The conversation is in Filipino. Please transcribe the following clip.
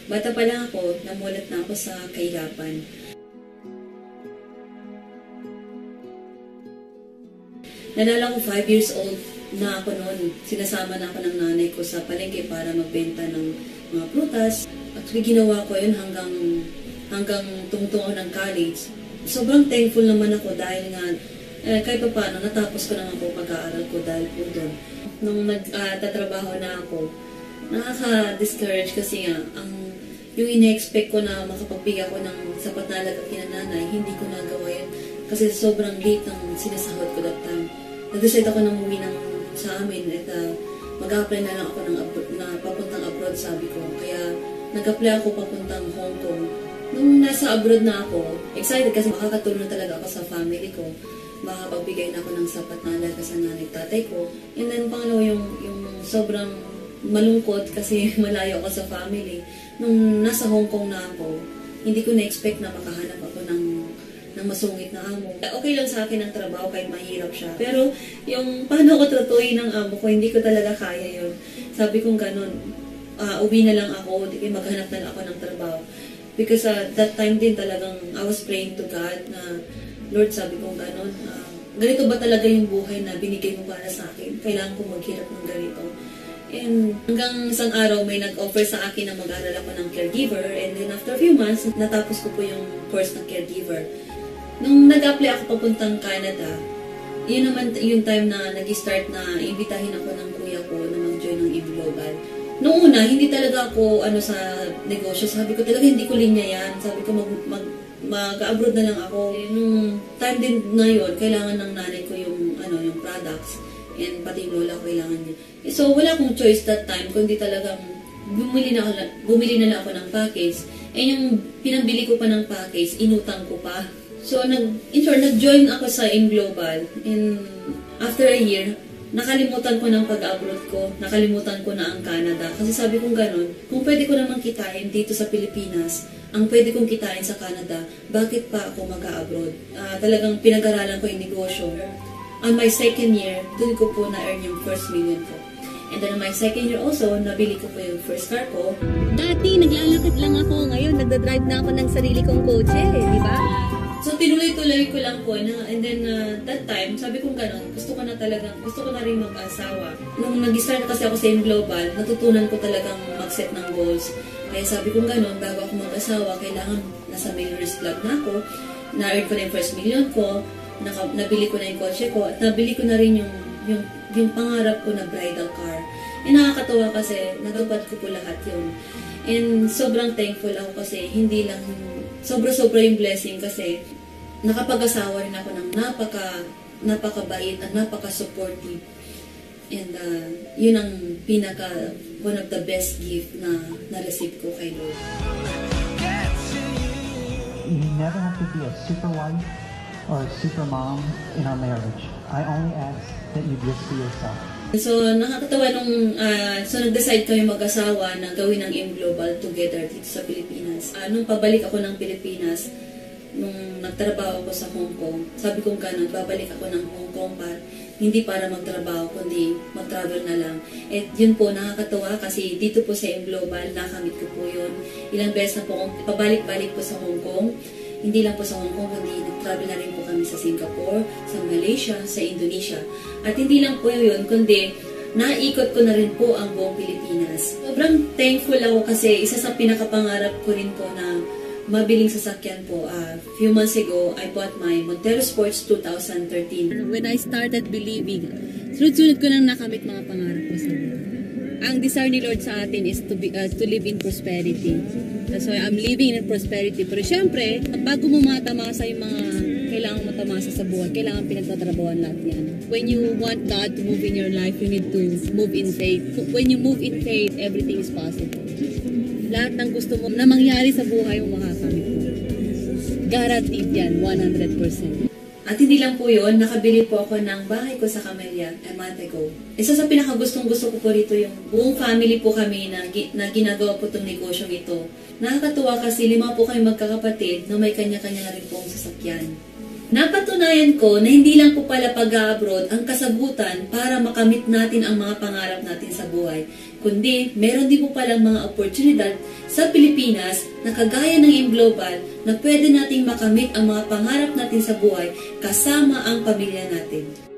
Bata pa lang ako, namulat na ako sa kahirapan. Nalala ko 5 years old na ako noon. Sinasama na ako ng nanay ko sa palengke para magbenta ng mga prutas. Actually, ginawa ko yun hanggang tungtong ako ng college. Sobrang thankful naman ako dahil nga kahit pa paano, natapos ko naman po pag-aaral ko dahil po doon. Nung nagtatrabaho na ako, nakaka-discourage kasi nga, yung ina-expect ko na makapagbigay ako ng sapat na halaga kinananay, hindi ko nagawa yun. Kasi sobrang late ng sinasahod ko that time. Nag-decide ako na umuwi sa amin at mag-apply na lang ako na papuntang abroad, sabi ko. Kaya nag-apply ako papuntang Hong Kong. Nung nasa abroad na ako, excited kasi makakatulong talaga ako sa family ko. Makapagbigay na ako ng sapat na halaga sa nanay tatay ko. And then pangalawa yung sobrang malungkot kasi malayo ako sa family. Nung nasa Hong Kong na ako, hindi ko na-expect na makahanap ako ng masungit na amo. Okay lang sa akin ang trabaho kahit mahirap siya. Pero yung paano ko tratuhin ng amo ko, hindi ko talaga kaya yun. Sabi kong ganun, uwi na lang ako, maghanap na lang ako ng trabaho. Because that time din talagang I was praying to God na, Lord, sabi kong ganun, ganito ba talaga yung buhay na binigay mo para sa akin? Kailangan ko maghirap ng ganito. And hanggang isang araw may nag-offer sa akin na mag-aral ako ng caregiver. And then after a few months, natapos ko po yung course ng caregiver. Nung nag-apply ako papuntang Canada, yun naman yung time na nag-start na imbitahin ako ng kuya ko na mag-join ng E-Global. Noong una, hindi talaga ako sa negosyo. Sabi ko talaga hindi ko linya yan. Sabi ko mag-abroad na lang ako. Nung time din na yun, kailangan ng nanay ko yung products. And pati yung lola ko kailangan niya. So wala akong choice that time, kundi talagang bumili na lang ako ng package. And yung pinambili ko pa ng package, inutang ko pa. So nag-join ako sa E-Global. And after a year, nakalimutan ko ng pag-abroad ko, nakalimutan ko na ang Canada. Kasi sabi kong ganun, kung pwede ko naman kitain dito sa Pilipinas, ang pwede kong kitain sa Canada, bakit pa ako mag-abroad? Talagang pinag-aralan ko yung negosyo. On my second year, doon ko po na-earn yung first million ko. And then on my second year also, nabili ko po yung first car ko. Dati, naglalakad lang ako. Ngayon, nagdadrive na ako ng sarili kong kotse, di ba? So, tinuloy-tuloy ko lang po na, and then that time, sabi kong gano'n, gusto ko na rin mag-asawa. Nung nag-start kasi ako sa E-Global, natutunan ko talagang mag-set ng goals. Kaya sabi kong gano'n, bago ako mag-asawa, kailangan nasa Millionaires Club na ako, na-earn ko na yung first million ko, nabili ko na yung kotse ko, at nabili ko na rin yung pangarap ko na bridal car. E nakakatawa kasi natupad ko po lahat yun. And sobrang thankful ako kasi hindi lang, sobra-sobra yung blessing kasi nakapag-asawa rin ako ng napakabait at napaka-supportive. And yun ang one of the best gift na na-receive ko kay Lord. You never have to be a super wife or super mom in our marriage. I only ask that you just be yourself. So, nakakatawa nung nag-decide kami mag-asawa na gawin ng E-Global together dito sa Pilipinas. Nung pabalik ako ng Pilipinas, nung nagtrabaho ako sa Hong Kong, sabi kong ganun, babalik ako ng Hong Kong hindi para magtrabaho, kundi mag-travel na lang. At yun po, nakakatawa kasi dito po sa E-Global, nakamit ko po yun. Ilang beses na po akong pabalik-balik po sa Hong Kong. Hindi lang po sa Hong Kong, kundi nag-travel na rin po kami sa Singapore, sa Malaysia, sa Indonesia. At hindi lang po yun, kundi naikot ko na rin po ang buong Pilipinas. Sobrang thankful ako kasi isa sa pinakapangarap ko rin po na mabiling sasakyan po. Few months ago, I bought my Montero Sports 2013. When I started believing, sunod-sunod ko nang nakamit mga pangarap ko sa Lord. Ang desire ni Lord sa atin is to live in prosperity. So I'm living in prosperity. Pero syempre, bago mo matamasa yung mga kailangan matamasa sa buhay, kailangan pinagtatrabawan lahat yan. When you want God to move in your life, you need to move in faith. When you move in faith, everything is possible. Lahat ng gusto mo na mangyari sa buhay mo makakamit mo. Guaranteed yan, 100%. At hindi lang po yun, nakabili po ako ng bahay ko sa Camellia a month ago. Isa sa pinakagustong-gusto ko po rito yung buong family po kami na ginagawa po itong negosyong ito. Nakakatuwa kasi 5 po kami magkakapatid na may kanya-kanya na rin pong sasakyan. Napatunayan ko na hindi lang po pala pag-abroad ang kasagutan para makamit natin ang mga pangarap natin sa buhay. kundi meron din po palang mga oportunidad sa Pilipinas na kagaya ng AIM Global na pwede nating makamit ang mga pangarap natin sa buhay kasama ang pamilya natin.